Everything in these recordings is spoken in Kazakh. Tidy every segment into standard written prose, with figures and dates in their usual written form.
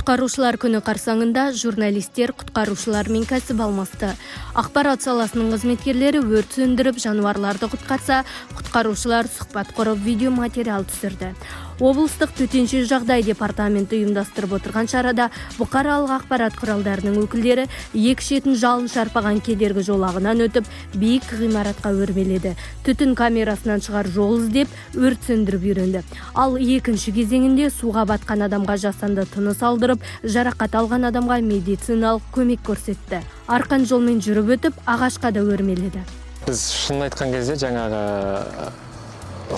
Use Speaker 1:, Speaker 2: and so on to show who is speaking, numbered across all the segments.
Speaker 1: Құтқарушылар күні қарсаңында журналистер құтқарушылармен кәсіп алмасты. Ақпарат саласының қызметкерлері өрт сөндіріп, жануарларды құтқарса, құтқарушылар сұхбат құрып видео материал түсірді. Облыстық төтенше жағдай департаменті ұйымдастырып отырған шарада бұқаралық ақпарат құралдарының өкілдері екі шетін жалын шарпыған кедергі жолағынан өтіп, биік ғимаратқа өрмеледі. Түтін камерасынан шығар жол іздеп, өрт сөндіріп үйренді. Ал екінші кезеңінде суға батқан адамға жасанды тыныс алдырып, жарақат алған адамға медициналық көмек көрсетті. Арқан жолмен жүріп өтіп, ағашқа да өрмеледі.
Speaker 2: Біз шынын айтқан кезде жаңағы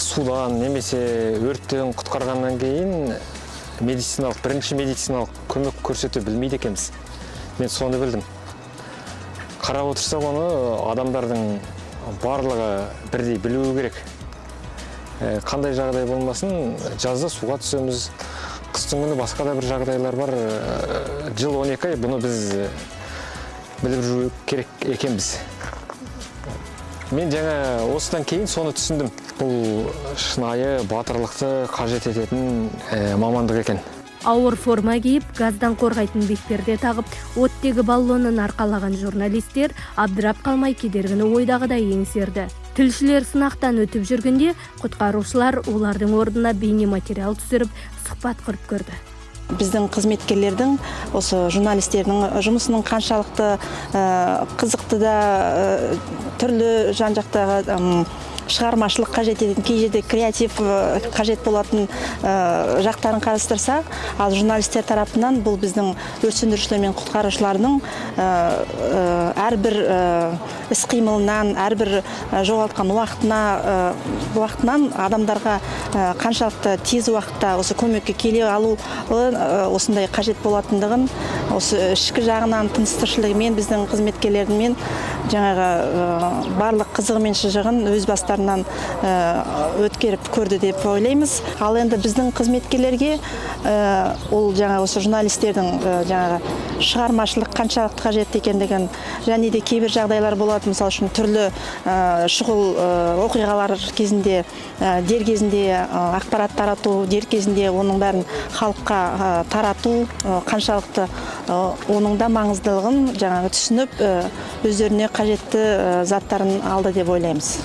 Speaker 2: судан немесе өрттен құтқарғаннан кейін бірінші медициналық көмек көрсете білмейді екенбіз. Мен соны білдім. Қарап отырсақ, оны адамдардың барлығы бірдей білуі керек. Қандай жағдай болмасын, жазда суға түсеміз, қыстың күні басқа да бір жағдайлар бар. Жыл 12 ай, бұны біз біліп жүру керек екенбіз. Мен жаңа осыдан кейін соны түсіндім. Бұл шынайы батырлықты қажет ететін мамандық екен.
Speaker 1: Ауыр форма киіп, газдан қорғайтын бетперде тағып, оттегі баллонын арқалаған журналистер абдырап қалмай кедергіні ойдағыдай еңсерді. Тілшілер сынақтан өтіп жүргенде, құтқарушылар олардың орнына бейне материал түсіріп, сұхбат құрып көрді.
Speaker 3: Біздің қызметкерлердің, осы журналистердің жұмысының қаншалықты қызықты да түрлі жан-жақтағы шығармашылық қажет ететін, кей жерде креатив қажет болатын жақтарын қарастырса, ал журналистер тарапынан бұл біздің өрт сөндірушілер мен құтқарушылардың әрбір іс-қимылынан, әрбір жоғалтқан уақытынан адамдарға қаншалықты тез уақытта осы көмекке келе алу осындай қажет болатындығын, осы ішкі жағынан тыныс-тіршілігімен біздің қызметкерлермен жаңағы барлық қызығы мен шыжығын өз бастарынан өткеріп көрді деп ойлаймыз. Ал енді біздің қызметкерлерге ол жаңағы осы журналистердің жаңағы шығармашылық қаншалықты қажет екендігін, және де кейбір жағдайлар болады, мысалы үшін түрлі шұғыл оқиғалар кезінде, дер кезінде ақпарат тарату, дер кезінде оның бәрін халыққа тарату қаншалықты оның да маңыздылығын жаңағы түсініп, өздеріне қажетті заттарын алды деп ойлаймыз.